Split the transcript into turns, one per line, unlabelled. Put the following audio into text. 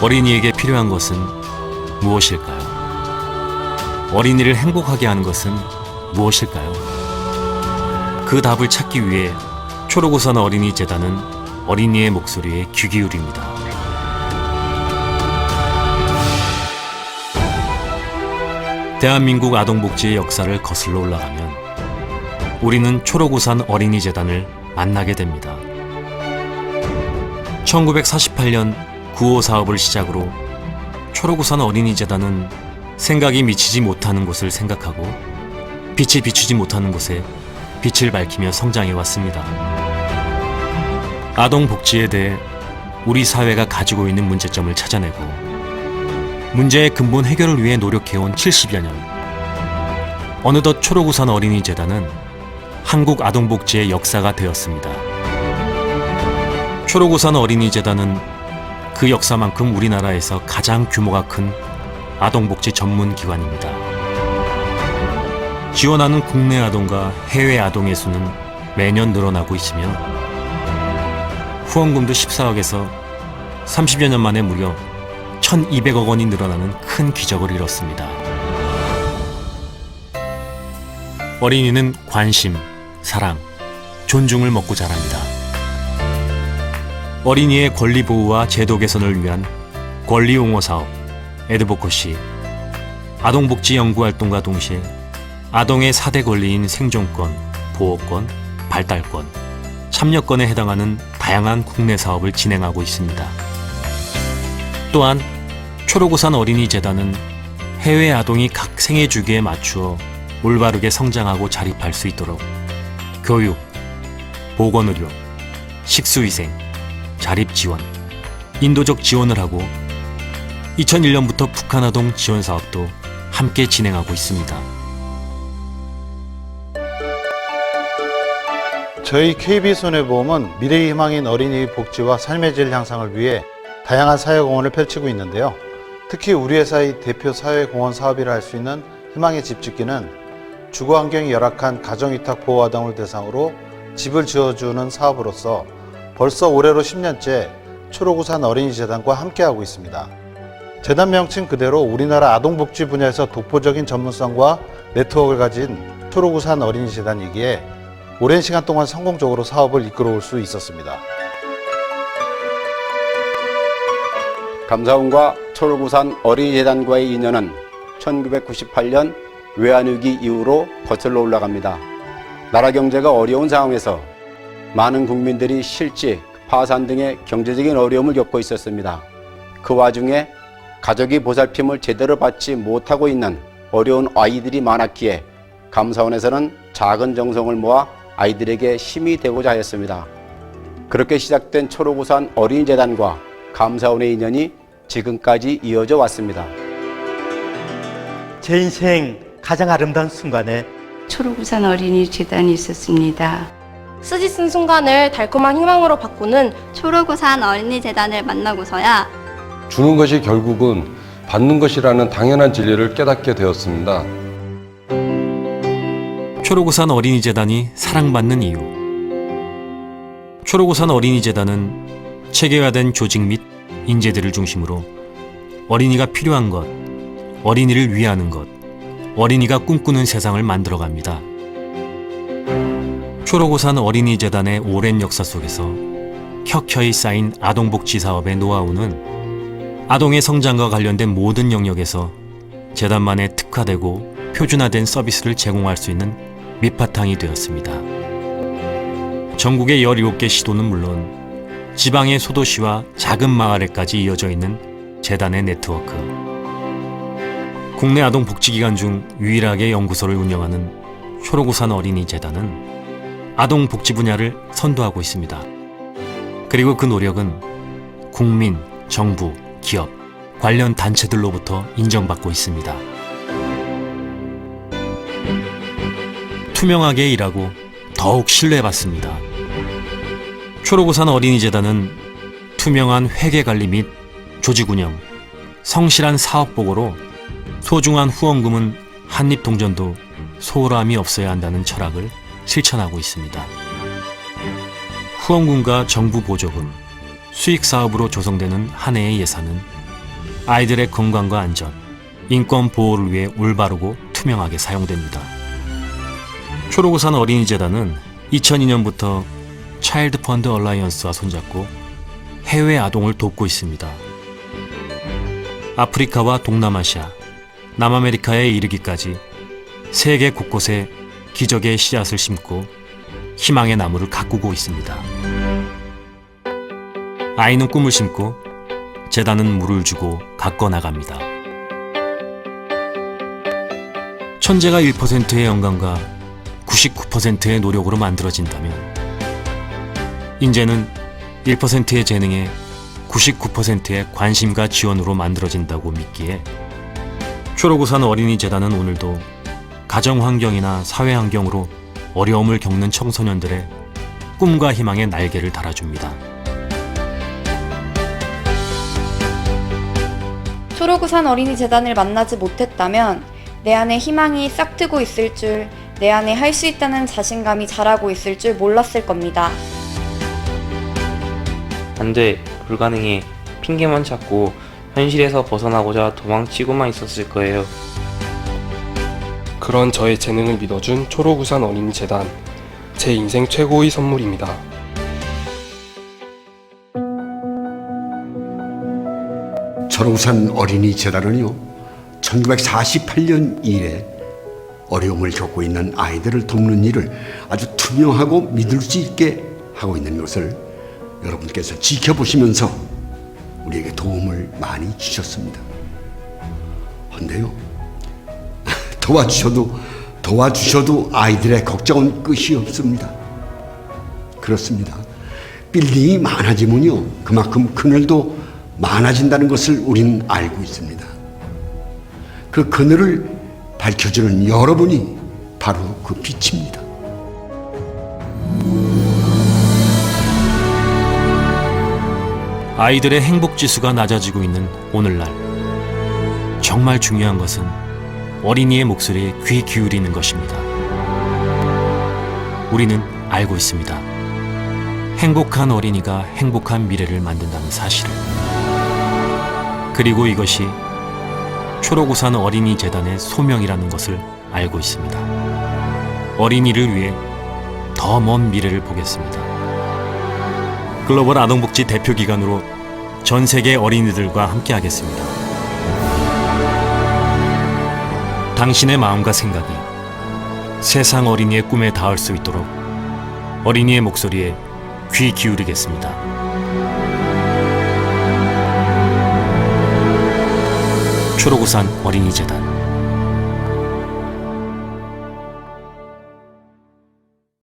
어린이에게 필요한 것은 무엇일까요? 어린이를 행복하게 하는 것은 무엇일까요? 그 답을 찾기 위해 초록우산 어린이재단은 어린이의 목소리에 귀 기울입니다. 대한민국 아동복지의 역사를 거슬러 올라가면 우리는 초록우산 어린이재단을 만나게 됩니다. 1948년 구호 사업을 시작으로 초록우산 어린이재단은 생각이 미치지 못하는 곳을 생각하고 빛이 비추지 못하는 곳에 빛을 밝히며 성장해 왔습니다. 아동 복지에 대해 우리 사회가 가지고 있는 문제점을 찾아내고 문제의 근본 해결을 위해 노력해온 70여 년. 어느덧 초록우산 어린이재단은 한국 아동복지의 역사가 되었습니다. 초록우산 어린이재단은 그 역사만큼 우리나라에서 가장 규모가 큰 아동복지 전문 기관입니다. 지원하는 국내 아동과 해외 아동의 수는 매년 늘어나고 있으며 후원금도 14억에서 30여 년 만에 무려 1,200억 원이 늘어나는 큰 기적을 이뤘습니다. 어린이는 관심, 사랑, 존중을 먹고 자랍니다. 어린이의 권리 보호와 제도 개선을 위한 권리 옹호 사업, 에드보커시, 아동복지 연구활동과 동시에 아동의 4대 권리인 생존권, 보호권, 발달권, 참여권에 해당하는 다양한 국내 사업을 진행하고 있습니다. 또한 초록우산 어린이재단은 해외 아동이 각 생애 주기에 맞추어 올바르게 성장하고 자립할 수 있도록 교육, 보건의료, 식수위생, 자립지원, 인도적 지원을 하고 2001년부터 북한아동 지원사업도 함께 진행하고 있습니다.
저희 KB손해보험은 미래의 희망인 어린이 복지와 삶의 질 향상을 위해 다양한 사회공헌을 펼치고 있는데요. 특히 우리 회사의 대표 사회공헌 사업이라 할 수 있는 희망의 집 짓기는 주거환경이 열악한 가정위탁보호아동을 대상으로 집을 지어주는 사업으로서 벌써 올해로 10년째 초록우산 어린이재단과 함께하고 있습니다. 재단 명칭 그대로 우리나라 아동복지 분야에서 독보적인 전문성과 네트워크를 가진 초록우산 어린이재단이기에 오랜 시간 동안 성공적으로 사업을 이끌어올 수 있었습니다.
감사원과 초록우산 어린이재단과의 인연은 1998년 외환위기 이후로 거슬러 올라갑니다. 나라 경제가 어려운 상황에서 많은 국민들이 실직, 파산 등의 경제적인 어려움을 겪고 있었습니다. 그 와중에 가족이 보살핌을 제대로 받지 못하고 있는 어려운 아이들이 많았기에 감사원에서는 작은 정성을 모아 아이들에게 힘이 되고자 하였습니다. 그렇게 시작된 초록우산 어린이재단과 감사원의 인연이 지금까지 이어져 왔습니다.
제 인생 가장 아름다운 순간에
초록우산 어린이재단이 있었습니다.
쓰디 쓴 순간을 달콤한 희망으로 바꾸는
초록우산 어린이재단을 만나고서야
주는 것이 결국은 받는 것이라는 당연한 진리를 깨닫게 되었습니다.
초록우산 어린이재단이 사랑받는 이유. 초록우산 어린이재단은 체계화된 조직 및 인재들을 중심으로 어린이가 필요한 것, 어린이를 위하는 것, 어린이가 꿈꾸는 세상을 만들어갑니다. 초록우산 어린이재단의 오랜 역사 속에서 켜켜이 쌓인 아동복지 사업의 노하우는 아동의 성장과 관련된 모든 영역에서 재단만의 특화되고 표준화된 서비스를 제공할 수 있는 밑바탕이 되었습니다. 전국의 17개 시도는 물론 지방의 소도시와 작은 마을에까지 이어져 있는 재단의 네트워크. 국내 아동복지기관 중 유일하게 연구소를 운영하는 초록우산 어린이재단은 아동복지 분야를 선도하고 있습니다. 그리고 그 노력은 국민, 정부, 기업, 관련 단체들로부터 인정받고 있습니다. 투명하게 일하고 더욱 신뢰받습니다. 초록우산 어린이재단은 투명한 회계관리 및 조직운영, 성실한 사업보고로 소중한 후원금은 한입동전도 소홀함이 없어야 한다는 철학을 실천하고 있습니다. 후원금과 정부 보조금, 수익사업으로 조성되는 한 해의 예산은 아이들의 건강과 안전, 인권 보호를 위해 올바르고 투명하게 사용됩니다. 초록우산 어린이재단은 2002년부터 차일드 펀드 얼라이언스와 손잡고 해외 아동을 돕고 있습니다. 아프리카와 동남아시아, 남아메리카에 이르기까지 세계 곳곳에 기적의 씨앗을 심고 희망의 나무를 가꾸고 있습니다. 아이는 꿈을 심고 재단은 물을 주고 가꿔 나갑니다. 천재가 1%의 영감과 99%의 노력으로 만들어진다면 인재는 1%의 재능에 99%의 관심과 지원으로 만들어진다고 믿기에 초록우산 어린이재단은 오늘도 가정환경이나 사회환경으로 어려움을 겪는 청소년들의 꿈과 희망의 날개를 달아줍니다.
초록우산 어린이재단을 만나지 못했다면 내 안에 희망이 싹트고 있을 줄, 내 안에 할 수 있다는 자신감이 자라고 있을 줄 몰랐을 겁니다.
안 돼, 불가능해, 핑계만 찾고 현실에서 벗어나고자 도망치고만 있었을 거예요.
그런 저의 재능을 믿어준 초록우산 어린이재단, 제 인생 최고의 선물입니다.
초록우산 어린이재단은요, 1948년 이래 어려움을 겪고 있는 아이들을 돕는 일을 아주 투명하고 믿을 수 있게 하고 있는 것을 여러분께서 지켜보시면서 우리에게 도움을 많이 주셨습니다. 근데요, 도와주셔도 아이들의 걱정은 끝이 없습니다. 그렇습니다. 빌딩이 많아지면요, 그만큼 그늘도 많아진다는 것을 우리는 알고 있습니다. 그 그늘을 밝혀주는 여러분이 바로 그 빛입니다.
아이들의 행복 지수가 낮아지고 있는 오늘날, 정말 중요한 것은 어린이의 목소리에 귀 기울이는 것입니다. 우리는 알고 있습니다. 행복한 어린이가 행복한 미래를 만든다는 사실을. 그리고 이것이 초록우산 어린이재단의 소명이라는 것을 알고 있습니다. 어린이를 위해 더 먼 미래를 보겠습니다. 글로벌 아동복지 대표기관으로 전 세계 어린이들과 함께하겠습니다. 당신의 마음과 생각이 세상 어린이의 꿈에 닿을 수 있도록 어린이의 목소리에 귀 기울이겠습니다. 초록우산 어린이재단